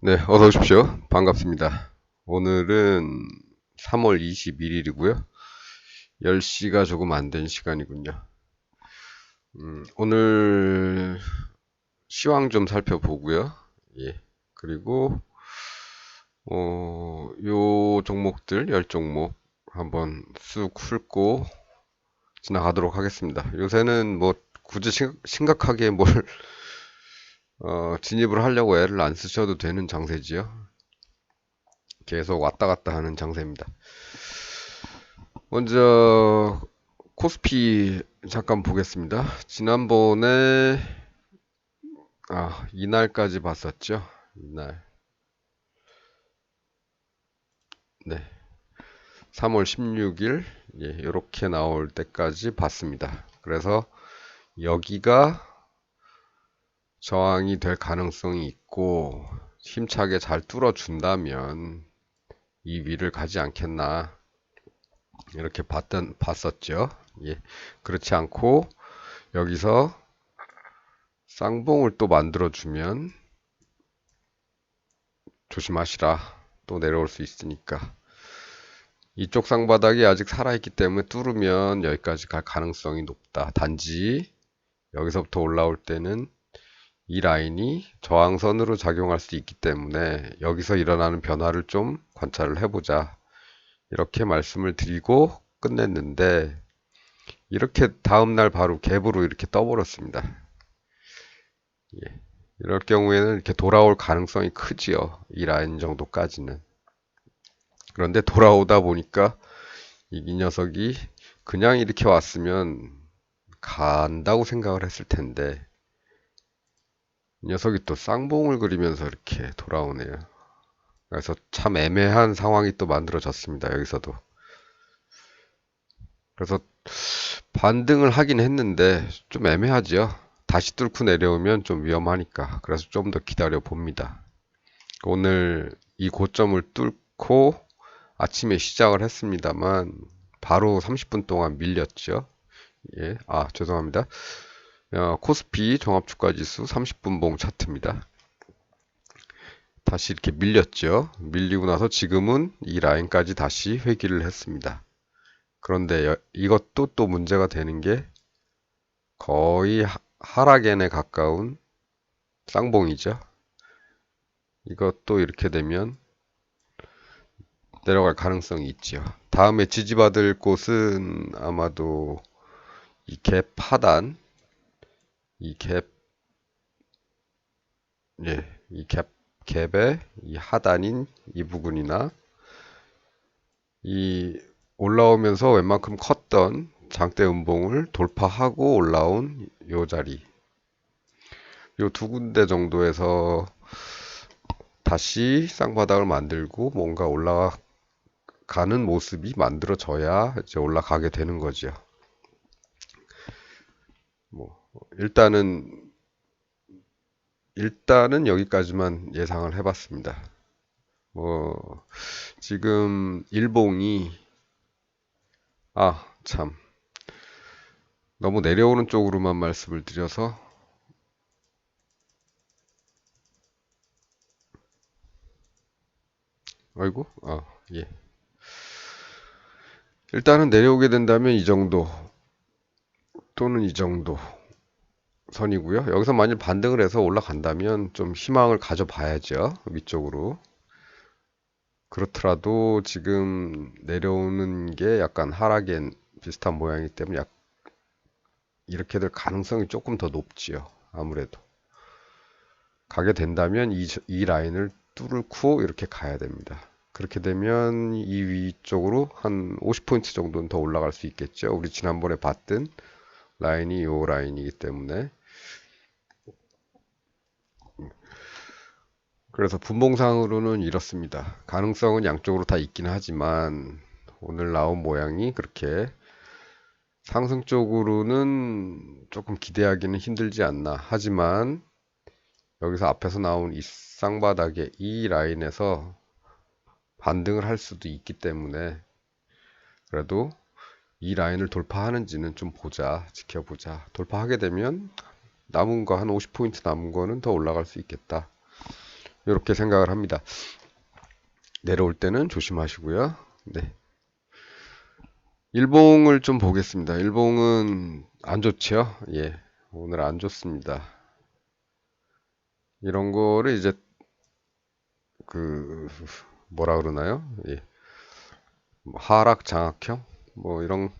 네, 어서 오십시오. 반갑습니다. 오늘은 3월 21일이고요. 10시가 조금 안 된 시간이군요. 오늘 시황 좀 살펴보고요. 예. 그리고 요 종목들 10종목 한번 쑥 훑고 지나가도록 하겠습니다. 요새는 뭐 굳이 심각하게 뭘 진입을 하려고 애를 안 쓰셔도 되는 장세지요. 계속 왔다 갔다 하는 장세입니다. 먼저 코스피 잠깐 보겠습니다. 지난번에 이날까지 봤었죠. 이날. 네. 3월 16일 이렇게 나올 때까지 봤습니다. 그래서 여기가 저항이 될 가능성이 있고 힘차게 잘 뚫어준다면 이 위를 가지 않겠나 이렇게 봤었죠. 예. 그렇지 않고 여기서 쌍봉을 또 만들어주면 조심하시라. 또 내려올 수 있으니까. 이쪽 쌍바닥이 아직 살아있기 때문에 뚫으면 여기까지 갈 가능성이 높다. 단지 여기서부터 올라올 때는 이 라인이 저항선으로 작용할 수 있기 때문에 여기서 일어나는 변화를 좀 관찰을 해보자. 이렇게 말씀을 드리고 끝냈는데 이렇게 다음날 바로 갭으로 이렇게 떠버렸습니다. 예. 이럴 경우에는 이렇게 돌아올 가능성이 크지요. 이 라인 정도까지는. 그런데 돌아오다 보니까 이 녀석이 그냥 이렇게 왔으면 간다고 생각을 했을 텐데 이 녀석이 또 쌍봉을 그리면서 이렇게 돌아오네요. 그래서 참 애매한 상황이 또 만들어졌습니다. 여기서도. 그래서 반등을 하긴 했는데 좀 애매하죠. 다시 뚫고 내려오면 좀 위험하니까. 그래서 좀 더 기다려 봅니다. 오늘 이 고점을 뚫고 아침에 시작을 했습니다만 바로 30분 동안 밀렸죠. 예, 죄송합니다. 코스피 종합주가지수 30분 봉 차트입니다. 다시 이렇게 밀렸죠. 밀리고 나서 지금은 이 라인까지 다시 회귀를 했습니다. 그런데 이것도 또 문제가 되는 게 거의 하락엔에 가까운 쌍봉이죠. 이것도 이렇게 되면 내려갈 가능성이 있죠. 다음에 지지받을 곳은 아마도 이 갭 하단, 이 갭, 이 갭의 이 하단인 이 부분이나 이 올라오면서 웬만큼 컸던 장대 음봉을 돌파하고 올라온 요 자리, 요 두 군데 정도에서 다시 쌍바닥을 만들고 뭔가 올라가는 모습이 만들어져야 이제 올라가게 되는 거죠. 뭐 일단은 여기까지만 예상을 해봤습니다. 지금 일봉이 참 너무 내려오는 쪽으로만 말씀을 드려서 아이고 예. 일단은 내려오게 된다면 이 정도 또는 이 정도 선이고요. 여기서 만약 반등을 해서 올라간다면 좀 희망을 가져봐야죠. 위쪽으로. 그렇더라도 지금 내려오는 게 약간 하락엔 비슷한 모양이기 때문에 이렇게 될 가능성이 조금 더 높지요. 아무래도. 가게 된다면 이 라인을 뚫고 이렇게 가야 됩니다. 그렇게 되면 이 위쪽으로 한 50포인트 정도는 더 올라갈 수 있겠죠. 우리 지난번에 봤던 라인이 이 라인이기 때문에. 그래서 분봉상으로는 이렇습니다. 가능성은 양쪽으로 다 있긴 하지만 오늘 나온 모양이 그렇게 상승 쪽으로는 조금 기대하기는 힘들지 않나. 하지만 여기서 앞에서 나온 이 쌍바닥의 이 라인에서 반등을 할 수도 있기 때문에 그래도 이 라인을 돌파하는지는 좀 지켜보자. 돌파하게 되면 남은 거 한 50포인트 남은 거는 더 올라갈 수 있겠다. 이렇게 생각을 합니다. 내려올 때는 조심하시고요. 네. 일봉을 좀 보겠습니다. 일봉은 안 좋죠? 예. 오늘 안 좋습니다. 이런 거를 이제 그 뭐라 그러나요? 예. 뭐 하락 장악형 뭐 이런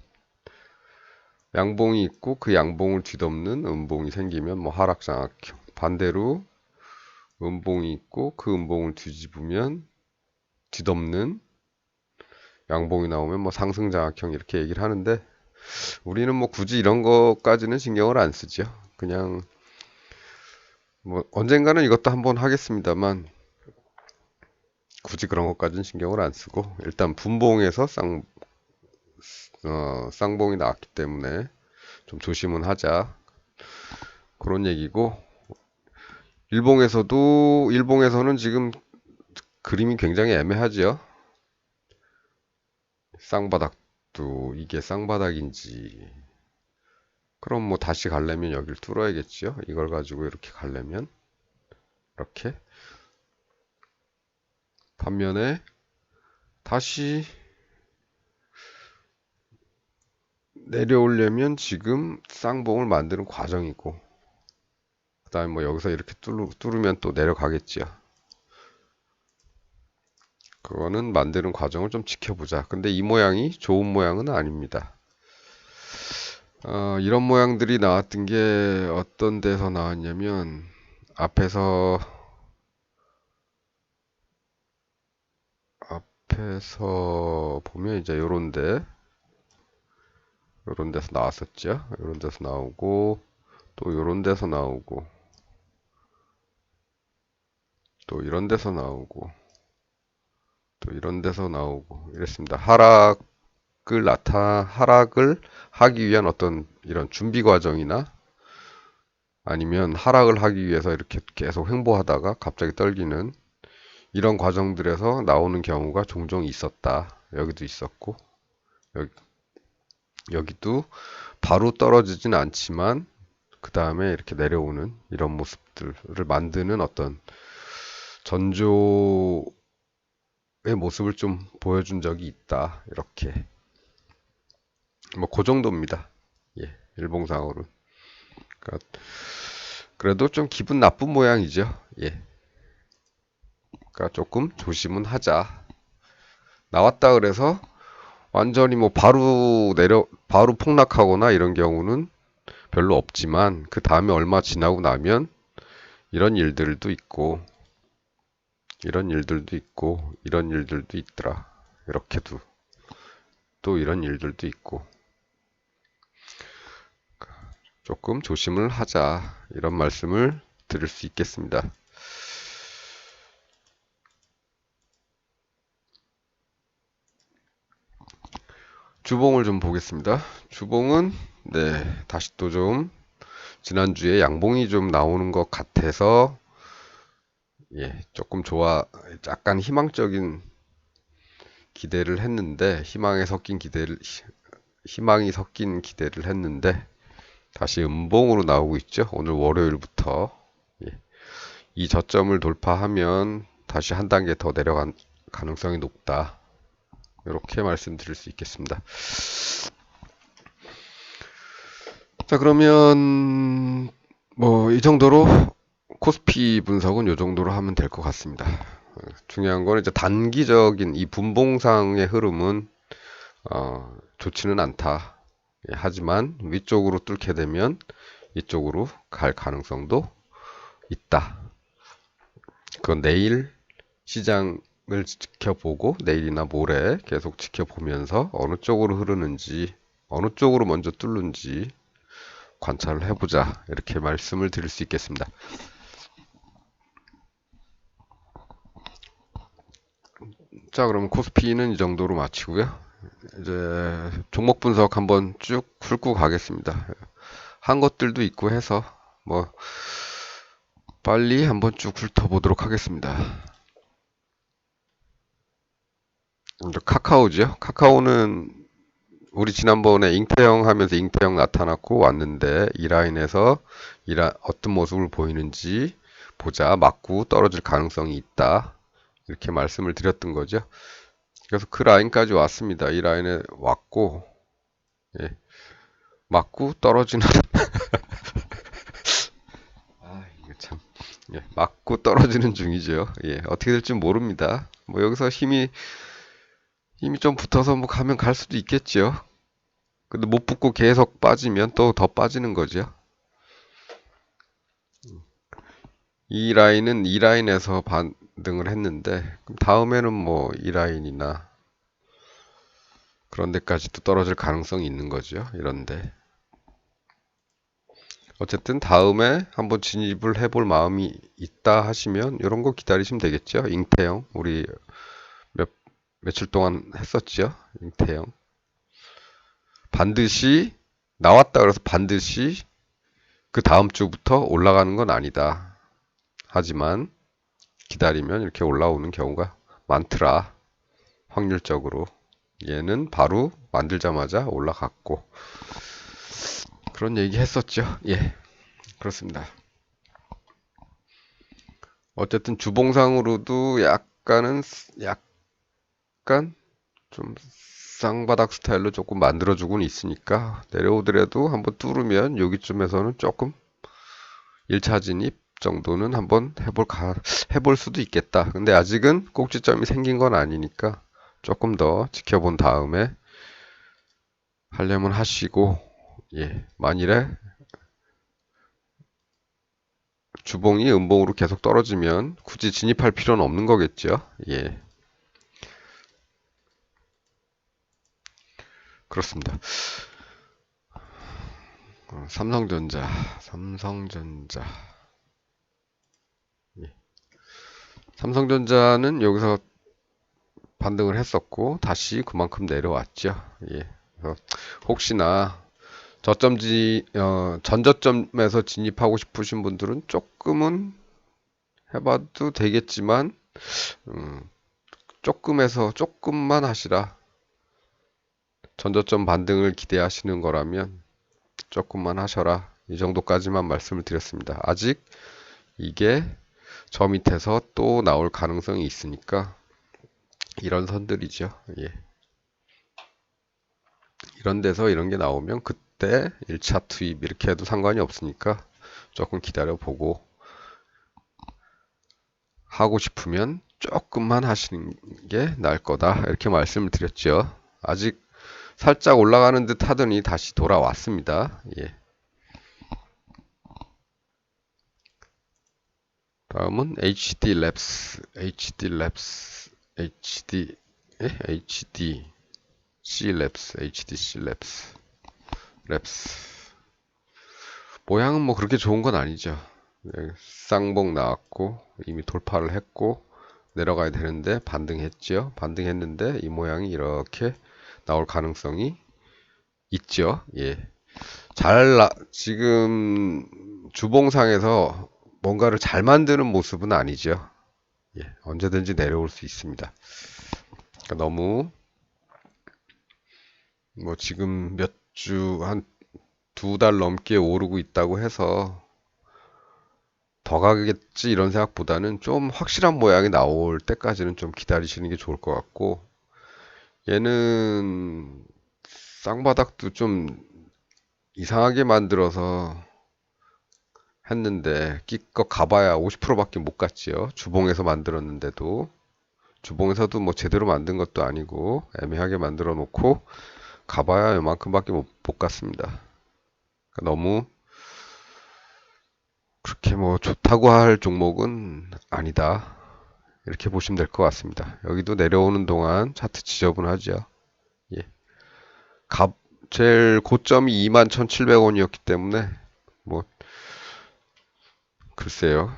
양봉이 있고 그 양봉을 뒤덮는 음봉이 생기면 뭐 하락 장악형. 반대로 음봉이 있고 그 음봉을 뒤집으면 뒤덮는 양봉이 나오면 뭐 상승 장악형 이렇게 얘기를 하는데 우리는 뭐 굳이 이런 것까지는 신경을 안 쓰죠. 그냥 뭐 언젠가는 이것도 한번 하겠습니다만 굳이 그런 것까지는 신경을 안 쓰고 일단 분봉에서 쌍봉이 나왔기 때문에 좀 조심은 하자 그런 얘기고 일봉에서는 지금 그림이 굉장히 애매하지요. 쌍바닥도 이게 쌍바닥인지 그럼 뭐 다시 가려면 여길 뚫어야겠지요. 이걸 가지고 이렇게 가려면 이렇게 반면에 다시 내려오려면 지금 쌍봉을 만드는 과정이고 그 다음에 뭐 여기서 이렇게 뚫으면 또 내려가겠지요. 그거는 만드는 과정을 좀 지켜보자. 근데 이 모양이 좋은 모양은 아닙니다. 이런 모양들이 나왔던 게 어떤 데서 나왔냐면 앞에서 보면 이제 요런 데서 나왔었죠. 요런 데서 나오고 또 요런 데서 나오고 또 이런 데서 나오고 또 이런 데서 나오고 이랬습니다. 하락을 하기 위한 어떤 이런 준비 과정이나 아니면 하락을 하기 위해서 이렇게 계속 횡보하다가 갑자기 떨기는 이런 과정들에서 나오는 경우가 종종 있었다. 여기도 있었고 여기도 바로 떨어지진 않지만 그 다음에 이렇게 내려오는 이런 모습들을 만드는 어떤 전조의 모습을 좀 보여준 적이 있다. 이렇게 뭐 그 정도입니다. 예, 일봉상으로는. 그러니까 그래도 좀 기분 나쁜 모양이죠. 예. 그러니까 조금 조심은 하자. 나왔다 그래서 완전히 뭐 바로 폭락하거나 이런 경우는 별로 없지만 그 다음에 얼마 지나고 나면 이런 일들도 있고 이런 일들도 있고 이런 일들도 있더라. 이렇게도 또 이런 일들도 있고 조금 조심을 하자. 이런 말씀을 드릴 수 있겠습니다. 주봉을 좀 보겠습니다. 주봉은 네, 다시 또 좀 지난주에 양봉이 좀 나오는 것 같아서 예, 조금 약간 희망적인 기대를 했는데 희망이 섞인 기대를 했는데 다시 음봉으로 나오고 있죠. 오늘 월요일부터 예, 이 저점을 돌파하면 다시 한 단계 더 내려간 가능성이 높다. 이렇게 말씀드릴 수 있겠습니다. 자, 그러면 뭐 이 정도로 코스피 분석은 이 정도로 하면 될 것 같습니다. 중요한 건 이제 단기적인 이 분봉상의 흐름은 좋지는 않다. 예, 하지만 위쪽으로 뚫게 되면 이쪽으로 갈 가능성도 있다. 그건 내일 시장을 지켜보고 내일이나 모레 계속 지켜보면서 어느 쪽으로 흐르는지 어느 쪽으로 먼저 뚫는지 관찰을 해보자. 이렇게 말씀을 드릴 수 있겠습니다. 자, 그럼 코스피는 이 정도로 마치고요. 이제 종목 분석 한번 쭉 훑고 가겠습니다. 한 것들도 있고 해서 뭐 빨리 한번 쭉 훑어보도록 하겠습니다. 먼저 카카오죠. 카카오는 우리 지난번에 잉태형 하면서 잉태형 나타났고 왔는데 이 라인에서 어떤 모습을 보이는지 보자. 맞고 떨어질 가능성이 있다. 이렇게 말씀을 드렸던 거죠. 그래서 그 라인까지 왔습니다. 이 라인에 왔고, 예, 맞고 떨어지는, 이거 참, 예, 맞고 떨어지는 중이죠. 예, 어떻게 될지 모릅니다. 뭐 여기서 힘이 좀 붙어서 뭐 가면 갈 수도 있겠죠. 근데 못 붙고 계속 빠지면 또 더 빠지는 거죠. 이 라인은 이 라인에서 반등을 했는데, 그럼 다음에는 뭐 이 라인이나 그런 데까지 또 떨어질 가능성이 있는 거죠. 이런데. 어쨌든 다음에 한번 진입을 해볼 마음이 있다 하시면 이런 거 기다리시면 되겠죠. 잉태형. 우리 며칠 동안 했었죠. 잉태형. 반드시 나왔다 그래서 반드시 그 다음 주부터 올라가는 건 아니다. 하지만 기다리면 이렇게 올라오는 경우가 많더라. 확률적으로. 얘는 바로 만들자마자 올라갔고. 그런 얘기 했었죠. 예. 그렇습니다. 어쨌든 주봉상으로도 약간 좀 쌍바닥 스타일로 조금 만들어주고는 있으니까 내려오더라도 한번 뚫으면 여기쯤에서는 조금 1차 진입 정도는 한번 해볼 수도 있겠다. 근데 아직은 꼭지점이 생긴 건 아니니까 조금 더 지켜본 다음에 하려면 하시고, 예, 만일에 주봉이 음봉으로 계속 떨어지면 굳이 진입할 필요는 없는 거겠죠. 예, 그렇습니다. 삼성전자. 예. 삼성전자는 여기서 반등을 했었고 다시 그만큼 내려왔죠. 예. 그래서 혹시나 전저점에서 진입하고 싶으신 분들은 조금은 해봐도 되겠지만 음, 조금만 하시라. 전저점 반등을 기대하시는 거라면 조금만 하셔라. 이 정도까지만 말씀을 드렸습니다. 아직 이게 저 밑에서 또 나올 가능성이 있으니까 이런 선들이죠. 예. 이런 데서 이런 게 나오면 그때 1차 투입 이렇게 해도 상관이 없으니까 조금 기다려 보고 하고 싶으면 조금만 하시는 게 나을 거다. 이렇게 말씀을 드렸죠. 아직 살짝 올라가는 듯 하더니 다시 돌아왔습니다. 예. 다음은 HDC 랩스. 모양은 뭐 그렇게 좋은 건 아니죠. 네, 쌍봉 나왔고 이미 돌파를 했고 내려가야 되는데 반등했죠. 반등했는데 이 모양이 이렇게 나올 가능성이 있죠. 예. 지금 주봉상에서 뭔가를 잘 만드는 모습은 아니죠. 예. 언제든지 내려올 수 있습니다. 그러니까 너무 뭐 지금 한 2달 넘게 오르고 있다고 해서 더 가겠지 이런 생각보다는 좀 확실한 모양이 나올 때까지는 좀 기다리시는 게 좋을 것 같고 얘는 쌍바닥도 좀 이상하게 만들어서 했는데 끼껏 가봐야 50%밖에 못 갔지요. 주봉에서 만들었는데도 주봉에서도 뭐 제대로 만든 것도 아니고 애매하게 만들어 놓고 가봐야 요만큼밖에 못 갔습니다. 그러니까 너무 그렇게 뭐 좋다고 할 종목은 아니다. 이렇게 보시면 될 것 같습니다. 여기도 내려오는 동안 차트 지저분하죠. 예. 제일 고점이 21,700원이었기 때문에 뭐 글쎄요.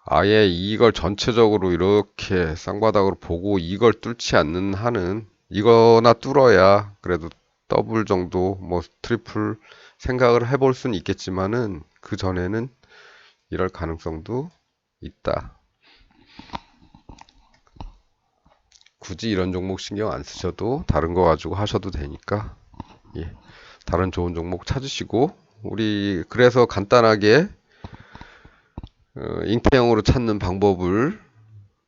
아예 이걸 전체적으로 이렇게 쌍바닥으로 보고 이걸 뚫지 않는 한은 이거나 뚫어야 그래도 더블 정도 뭐 트리플 생각을 해볼 수는 있겠지만은 그 전에는 이럴 가능성도 있다. 굳이 이런 종목 신경 안 쓰셔도 다른 거 가지고 하셔도 되니까 예. 다른 좋은 종목 찾으시고 우리 그래서 간단하게 잉태형으로 찾는 방법을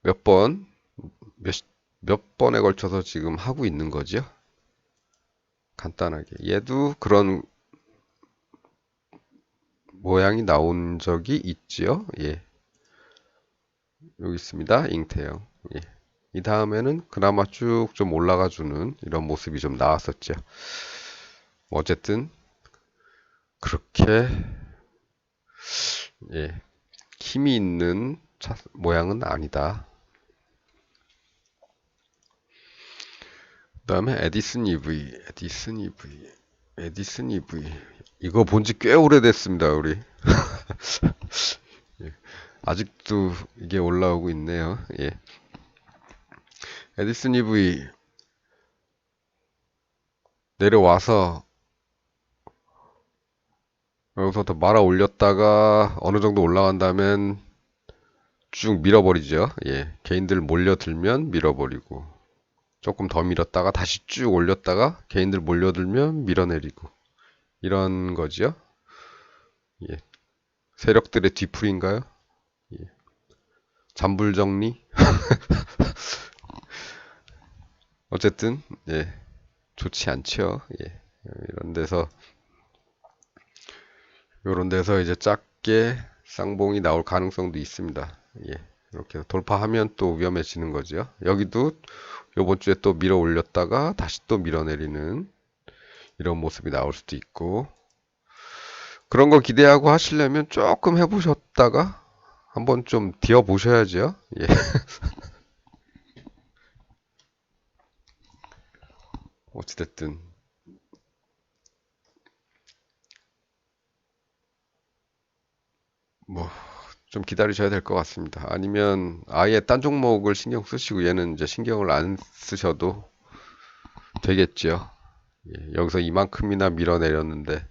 몇 번, 몇, 몇 번에 걸쳐서 지금 하고 있는 거죠. 간단하게. 얘도 그런 모양이 나온 적이 있지요. 예. 여기 있습니다. 잉태형. 예. 이 다음에는 그나마 쭉 좀 올라가 주는 이런 모습이 좀 나왔었죠. 어쨌든 그렇게 예, 힘이 있는 모양은 아니다. 그 다음에 에디슨 EV. 이거 본지 꽤 오래됐습니다, 우리. 예, 아직도 이게 올라오고 있네요. 예. 에디슨 EV 내려와서 여기서부터 말아 올렸다가 어느 정도 올라간다면 쭉 밀어버리죠. 예. 개인들 몰려들면 밀어버리고 조금 더 밀었다가 다시 쭉 올렸다가 개인들 몰려들면 밀어내리고 이런 거죠. 예. 세력들의 뒤풀이인가요? 예. 잠불 정리? 어쨌든 예. 좋지 않죠. 예. 이런 데서 이제 작게 쌍봉이 나올 가능성도 있습니다. 예. 이렇게 돌파하면 또 위험해지는 거죠. 여기도 요번 주에 또 밀어 올렸다가 다시 또 밀어내리는 이런 모습이 나올 수도 있고 그런 거 기대하고 하시려면 조금 해보셨다가 한번 좀 뒤어 보셔야죠. 예. 어찌됐든 뭐 좀 기다리셔야 될 것 같습니다. 아니면 아예 딴 종목을 신경 쓰시고 얘는 이제 신경을 안 쓰셔도 되겠죠. 예, 여기서 이만큼이나 밀어내렸는데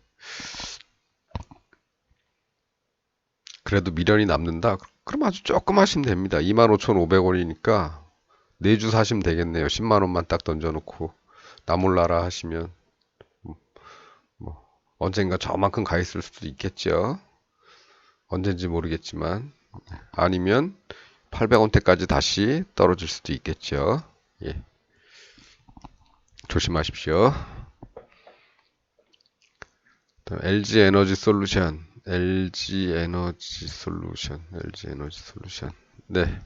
그래도 미련이 남는다? 그럼 아주 조금 하시면 됩니다. 25,500원이니까 4주 사시면 되겠네요. 10만 원만 딱 던져놓고 나 몰라라 하시면 뭐 언젠가 저만큼 가 있을 수도 있겠죠. 언젠지 모르겠지만 아니면 800원대까지 다시 떨어질 수도 있겠죠. 예, 조심하십시오. LG 에너지 솔루션, LG 에너지 솔루션, LG 에너지 솔루션. 네.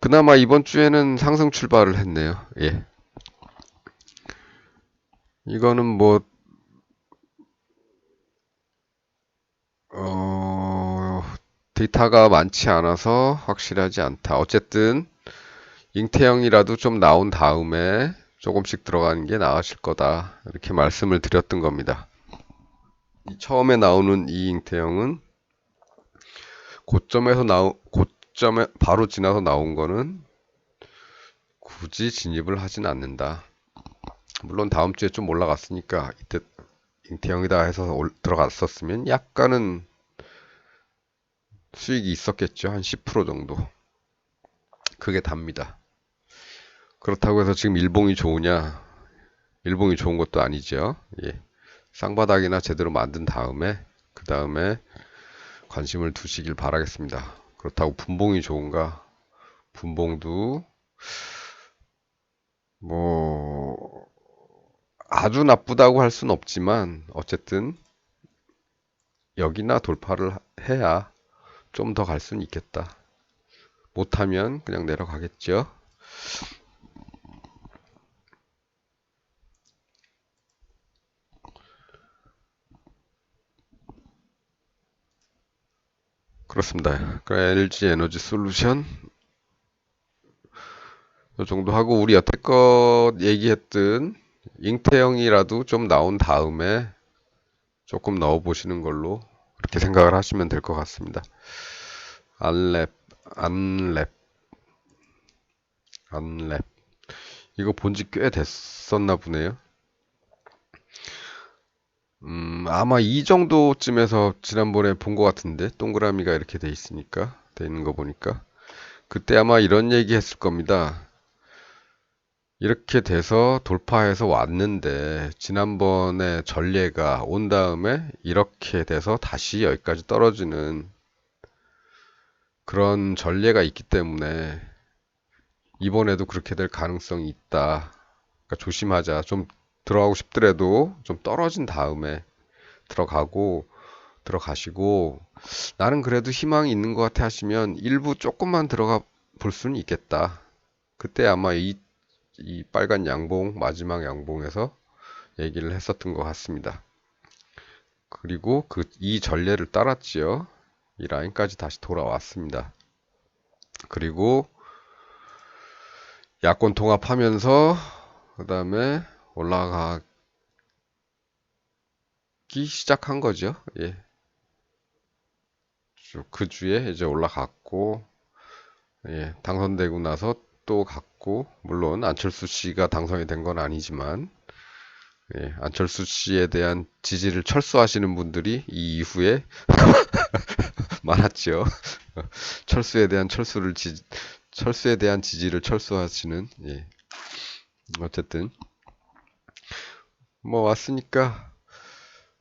그나마 이번 주에는 상승 출발을 했네요. 예. 이거는 뭐, 어, 데이터가 많지 않아서 확실하지 않다. 어쨌든, 잉태형이라도 좀 나온 다음에 조금씩 들어가는 게 나으실 거다. 이렇게 말씀을 드렸던 겁니다. 처음에 나오는 이 잉태형은 고점에 바로 지나서 나온 거는 굳이 진입을 하진 않는다. 물론 다음 주에 좀 올라갔으니까 이때 잉태형이다 해서 들어갔었으면 약간은 수익이 있었겠죠. 한 10% 정도. 그게 답니다. 그렇다고 해서 지금 일봉이 좋으냐? 일봉이 좋은 것도 아니죠. 예. 쌍바닥이나 제대로 만든 다음에 그 다음에 관심을 두시길 바라겠습니다. 그렇다고 분봉이 좋은가? 분봉도 뭐 아주 나쁘다고 할 순 없지만 어쨌든 여기나 돌파를 해야 좀 더 갈 수는 있겠다. 못하면 그냥 내려가겠죠. 그렇습니다. LG 에너지 솔루션 이 정도 하고 우리 여태껏 얘기했던 잉태형이라도 좀 나온 다음에 조금 넣어 보시는 걸로 그렇게 생각을 하시면 될 것 같습니다. 안랩, 안랩, 안랩. 이거 본지 꽤 됐었나 보네요. 아마 이 정도쯤에서 지난번에 본 것 같은데 동그라미가 이렇게 돼 있으니까 돼 있는 거 보니까 그때 아마 이런 얘기 했을 겁니다. 이렇게 돼서 돌파해서 왔는데 지난번에 전례가 온 다음에 이렇게 돼서 다시 여기까지 떨어지는 그런 전례가 있기 때문에 이번에도 그렇게 될 가능성이 있다. 그러니까 조심하자. 좀 들어가고 싶더라도 좀 떨어진 다음에 들어가시고 나는 그래도 희망이 있는 것 같아 하시면 일부 조금만 들어가 볼 수는 있겠다. 그때 아마 이 빨간 양봉, 마지막 양봉에서 얘기를 했었던 것 같습니다. 그리고 이 전례를 따랐지요. 이 라인까지 다시 돌아왔습니다. 그리고 야권 통합하면서 그 다음에 올라가기 시작한 거죠. 예. 그 주에 이제 올라갔고, 예. 당선되고 나서 또 갔고, 물론 안철수 씨가 당선이 된 건 아니지만, 예. 안철수 씨에 대한 지지를 철수하시는 분들이 이 이후에 많았죠. 철수에 대한 지지를 철수하시는, 예. 어쨌든, 뭐 왔으니까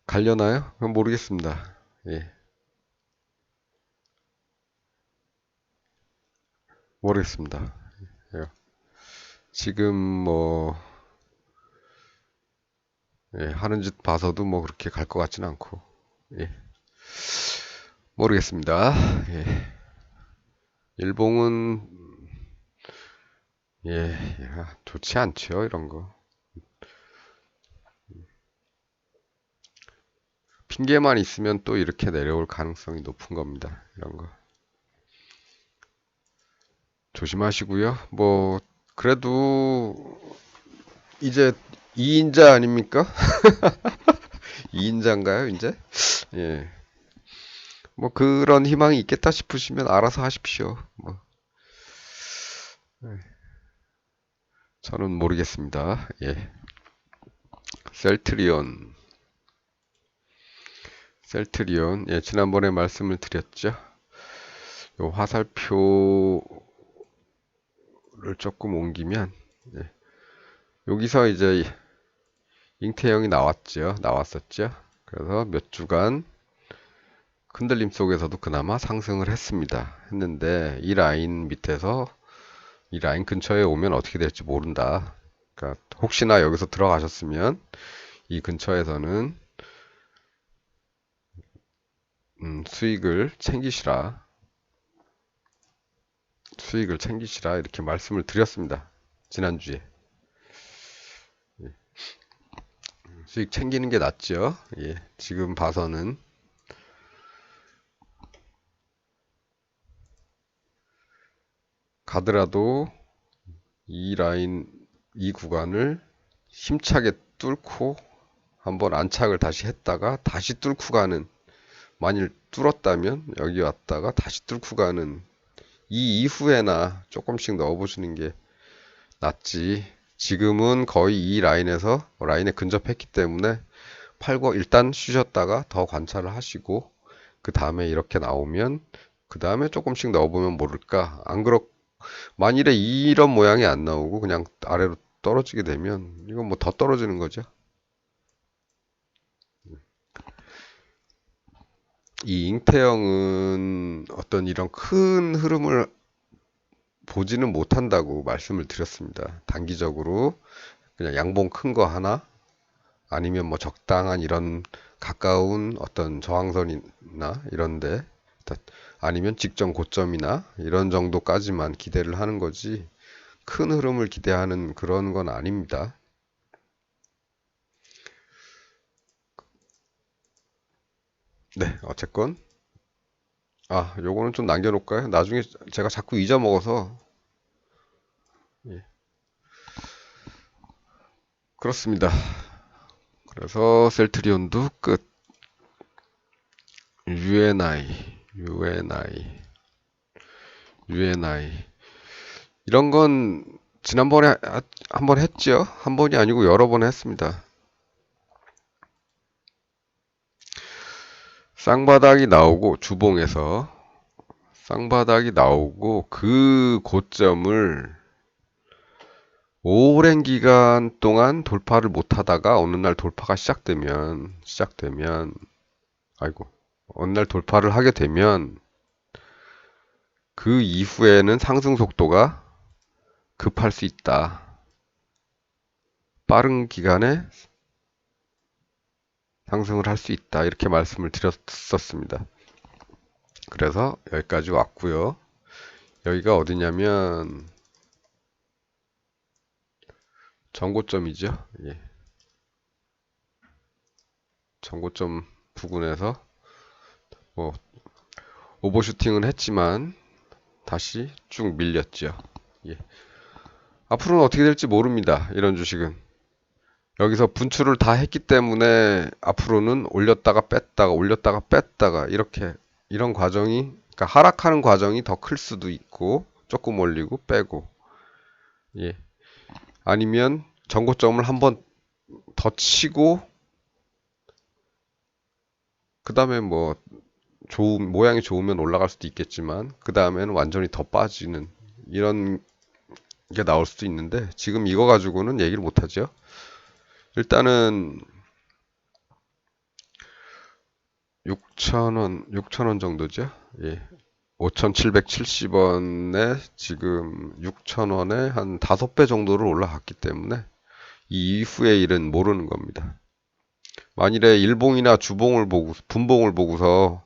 갈려나요? 그건 모르겠습니다. 예. 모르겠습니다. 예. 지금 뭐, 예, 하는 짓 봐서도 뭐 그렇게 갈 것 같지는 않고, 예. 모르겠습니다. 예. 일봉은, 예, 좋지 않죠, 이런 거. 핑계만 있으면 또 이렇게 내려올 가능성이 높은 겁니다. 이런 거. 조심하시고요. 뭐, 그래도, 이제 2인자 아닙니까? 2인자인가요, 이제? 예. 뭐, 그런 희망이 있겠다 싶으시면 알아서 하십시오. 뭐, 저는 모르겠습니다. 예. 셀트리온. 예, 지난번에 말씀을 드렸죠. 요 화살표를 조금 옮기면, 예, 여기서 이제 잉태형이 나왔었죠. 그래서 몇 주간 흔들림 속에서도 그나마 상승을 했는데, 이 라인 근처에 오면 어떻게 될지 모른다. 그러니까 혹시나 여기서 들어가셨으면 이 근처에서는 수익을 챙기시라 이렇게 말씀을 드렸습니다. 지난주에. 수익 챙기는 게 낫죠. 예, 지금 봐서는 가더라도 이 구간을 힘차게 뚫고 한번 안착을 다시 했다가 다시 뚫고 가는, 만일 뚫었다면 여기 왔다가 다시 뚫고 가는 이 이후에나 조금씩 넣어보시는 게 낫지. 지금은 거의 이 라인에 근접했기 때문에 팔고 일단 쉬셨다가 더 관찰을 하시고 그 다음에 이렇게 나오면 그 다음에 조금씩 넣어보면 모를까. 안 그렇 만일에 이런 모양이 안 나오고 그냥 아래로 떨어지게 되면 이건 뭐 더 떨어지는 거죠. 이 잉태형은 어떤 이런 큰 흐름을 보지는 못한다고 말씀을 드렸습니다. 단기적으로 그냥 양봉 큰 거 하나 아니면 뭐 적당한 이런 가까운 어떤 저항선이나 이런데 아니면 직전 고점이나 이런 정도까지만 기대를 하는 거지 큰 흐름을 기대하는 그런 건 아닙니다. 네, 어쨌건 요거는 좀 남겨놓을까요? 나중에 제가 자꾸 잊어먹어서. 예, 그렇습니다. 그래서 셀트리온도 끝. UNI 이런 건 지난번에 한 번 했죠. 한 번이 아니고 여러 번 했습니다. 쌍바닥이 나오고 주봉에서 쌍바닥이 나오고 그 고점을 오랜 기간 동안 돌파를 못 하다가 어느 날 돌파가 시작되면, 아이고, 어느 날 돌파를 하게 되면 그 이후에는 상승 속도가 급할 수 있다. 빠른 기간에 상승을 할 수 있다. 이렇게 말씀을 드렸었습니다. 그래서 여기까지 왔고요. 여기가 어디냐면 전고점이죠. 예. 전고점 부근에서 뭐 오버슈팅은 했지만 다시 쭉 밀렸죠. 예. 앞으로는 어떻게 될지 모릅니다. 이런 주식은. 여기서 분출을 다 했기 때문에 앞으로는 올렸다가 뺐다가 이런 과정이 그러니까 하락하는 과정이 더 클 수도 있고 조금 올리고 빼고 예. 아니면 전고점을 한번 더 치고 그 다음에 뭐 모양이 좋으면 올라갈 수도 있겠지만 그 다음에는 완전히 더 빠지는 이런 게 나올 수도 있는데 지금 이거 가지고는 얘기를 못 하죠. 일단은 6,000원 정도죠. 예. 5,770원에 지금 6,000원에 한 5배 정도를 올라갔기 때문에 이 이후의 일은 모르는 겁니다. 만일에 일봉이나 분봉을 보고서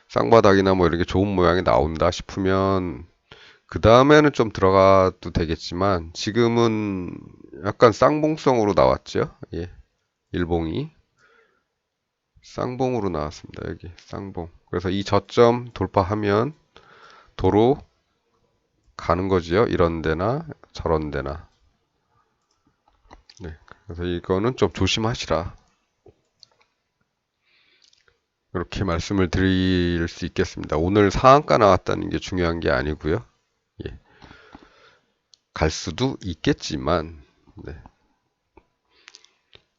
쌍바닥이나 뭐 이렇게 좋은 모양이 나온다 싶으면 그 다음에는 좀 들어가도 되겠지만 지금은 약간 쌍봉성으로 나왔죠. 예. 일봉이 쌍봉으로 나왔습니다. 여기 쌍봉. 그래서 이 저점 돌파하면 도로 가는 거지요. 이런 데나 저런 데나. 네. 그래서 이거는 좀 조심하시라. 이렇게 말씀을 드릴 수 있겠습니다. 오늘 상한가 나왔다는 게 중요한 게 아니고요. 예. 갈 수도 있겠지만 네.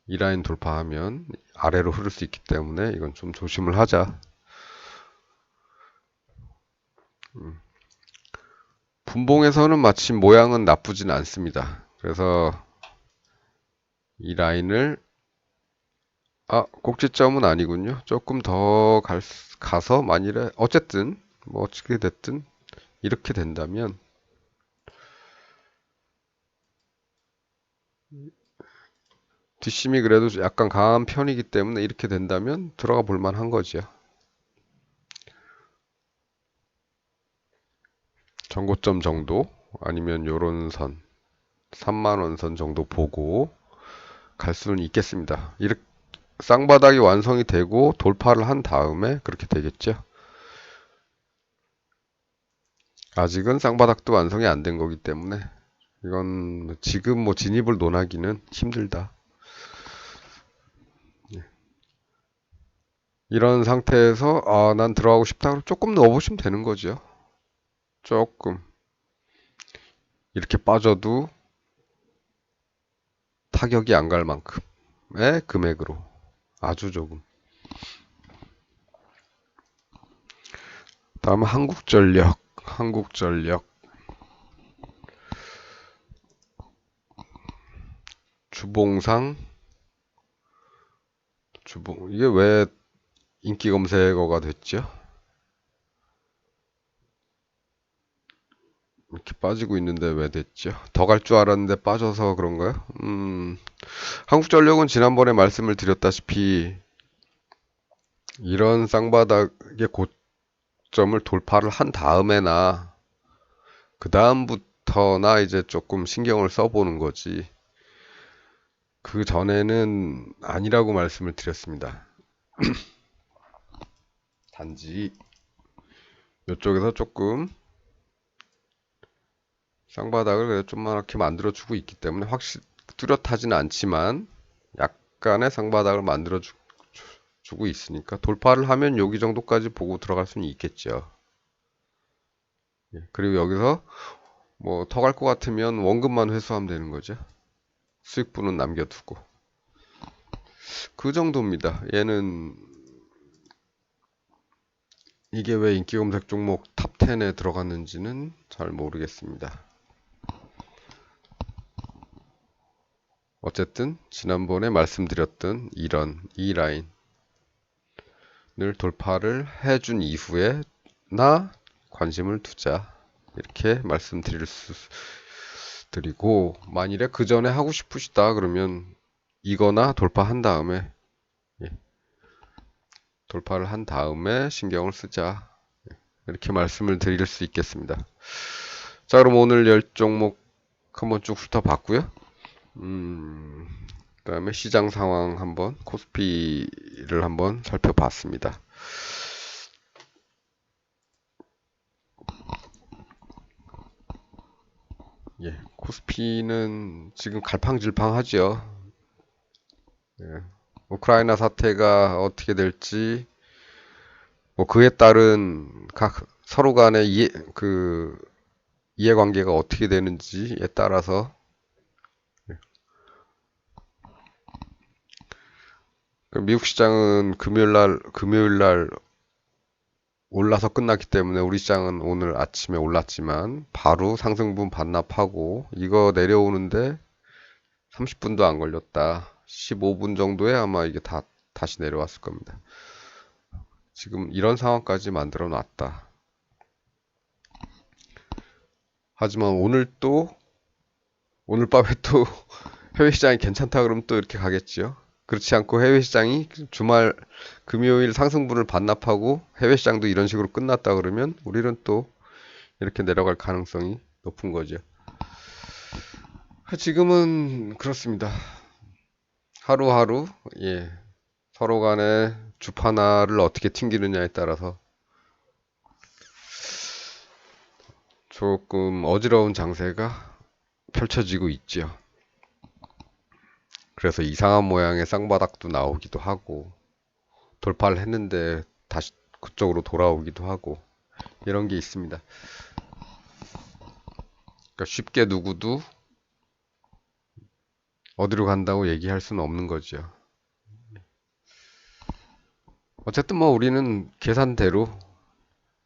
이 라인 돌파하면 아래로 흐를 수 있기 때문에 이건 좀 조심을 하자. 분봉에서는 마침 모양은 나쁘진 않습니다. 그래서 이 라인을 꼭지점은 아니군요. 조금 더 가서 만일에 어쨌든 뭐 어떻게 됐든 이렇게 된다면 뒷심이 그래도 약간 강한 편이기 때문에 이렇게 된다면 들어가 볼 만한 거죠. 전고점 정도 아니면 요런 선 3만원 선 정도 보고 갈 수는 있겠습니다. 이렇게 쌍바닥이 완성이 되고 돌파를 한 다음에 그렇게 되겠죠. 아직은 쌍바닥도 완성이 안 된 거기 때문에 이건 지금 뭐 진입을 논하기는 힘들다. 이런 상태에서 난 들어가고 싶다 그럼 조금 넣어보시면 되는 거죠. 조금 이렇게 빠져도 타격이 안 갈 만큼의 금액으로 아주 조금. 다음은 한국전력 주봉상 주봉 이게 왜 인기 검색어가 됐죠? 이렇게 빠지고 있는데 왜 됐죠? 더 갈 줄 알았는데 빠져서 그런가요? 한국전력은 지난번에 말씀을 드렸다시피 이런 쌍바닥의 고점을 돌파를 한 다음에나 그 다음부터나 이제 조금 신경을 써보는 거지. 그 전에는 아니라고 말씀을 드렸습니다. 단지 이쪽에서 조금 쌍바닥을 좀만하게 만들어주고 있기 때문에 확실히 뚜렷하지는 않지만 약간의 쌍바닥을 만들어주고 있으니까 돌파를 하면 여기 정도까지 보고 들어갈 수는 있겠죠. 예, 그리고 여기서 뭐 더 갈 것 같으면 원금만 회수하면 되는 거죠. 수익분은 남겨두고. 그 정도입니다. 얘는 이게 왜 인기 검색 종목 탑 10에 들어갔는지는 잘 모르겠습니다. 어쨌든 지난번에 말씀드렸던 이런 이 라인을 돌파를 해준 이후에 나 관심을 두자 이렇게 드리고, 만일에 그 전에 하고 싶으시다 그러면 이거나 돌파한 다음에, 예, 돌파를 한 다음에 신경을 쓰자 이렇게 말씀을 드릴 수 있겠습니다. 자, 그럼 오늘 10종목 한번 쭉 훑어봤고요. 그다음에 시장 상황 한번, 코스피를 한번 살펴봤습니다. 예, 코스피는 지금 갈팡질팡하죠. 예, 우크라이나 사태가 어떻게 될지, 뭐 그에 따른 각 서로 간의 이해관계가 어떻게 되는지에 따라서, 미국 시장은 금요일 날 올라서 끝났기 때문에 우리 시장은 오늘 아침에 올랐지만 바로 상승분 반납하고, 이거 내려오는데 30분도 안 걸렸다. 15분 정도에 아마 이게 다시 내려왔을 겁니다. 지금 이런 상황까지 만들어 놨다. 하지만 오늘 밤에 또 해외 시장이 괜찮다 그러면 또 이렇게 가겠지요. 그렇지 않고 해외 시장이 주말 금요일 상승분을 반납하고 해외 시장도 이런 식으로 끝났다 그러면 우리는 또 이렇게 내려갈 가능성이 높은 거죠. 지금은 그렇습니다. 하루하루, 예, 서로 간에 주파나를 어떻게 튕기느냐에 따라서 조금 어지러운 장세가 펼쳐지고 있지요. 그래서 이상한 모양의 쌍바닥도 나오기도 하고, 돌파를 했는데 다시 그쪽으로 돌아오기도 하고, 이런 게 있습니다. 그러니까 쉽게 누구도 어디로 간다고 얘기할 수는 없는 거죠. 어쨌든 뭐 우리는 계산대로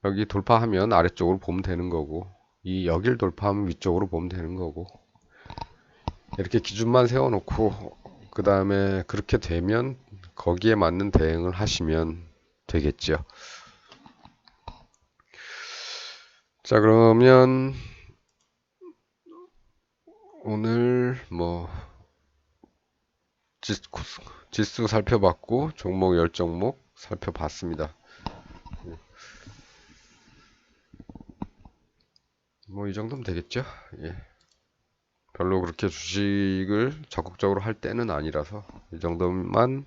여기 돌파하면 아래쪽으로 보면 되는 거고, 여길 돌파하면 위쪽으로 보면 되는 거고, 이렇게 기준만 세워놓고 그 다음에 그렇게 되면 거기에 맞는 대응을 하시면 되겠죠. 자, 그러면 오늘 뭐 지수 살펴봤고 종목 10종목 살펴봤습니다. 뭐 이 정도면 되겠죠. 예. 별로 그렇게 주식을 적극적으로 할 때는 아니라서 이 정도만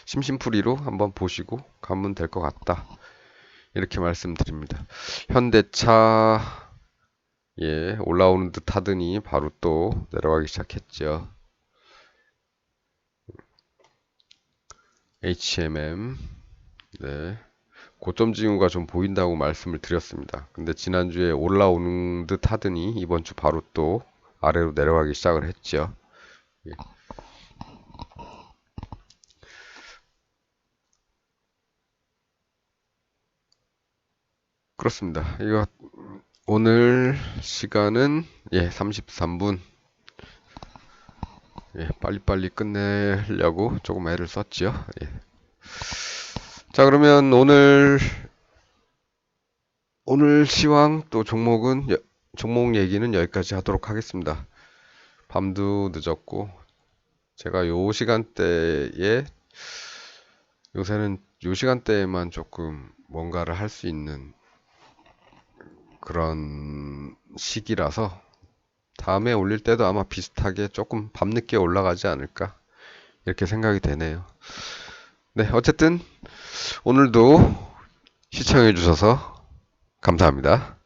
심심풀이로 한번 보시고 가면 될 것 같다. 이렇게 말씀드립니다. 현대차, 예, 올라오는 듯 하더니 바로 또 내려가기 시작했죠. HMM, 네, 고점 징후가 좀 보인다고 말씀을 드렸습니다. 근데 지난주에 올라오는 듯 하더니 이번 주 바로 또 아래로 내려가기 시작을 했죠. 예. 그렇습니다. 이거 오늘 시간은 33분. 예, 빨리빨리 끝내려고 조금 애를 썼지요. 예. 자, 그러면 오늘 시황 또 종목 얘기는 여기까지 하도록 하겠습니다. 밤도 늦었고 제가 요새는 요 시간대에만 조금 뭔가를 할 수 있는 그런 시기라서 다음에 올릴 때도 아마 비슷하게 조금 밤늦게 올라가지 않을까 이렇게 생각이 되네요. 네, 어쨌든 오늘도 시청해 주셔서 감사합니다.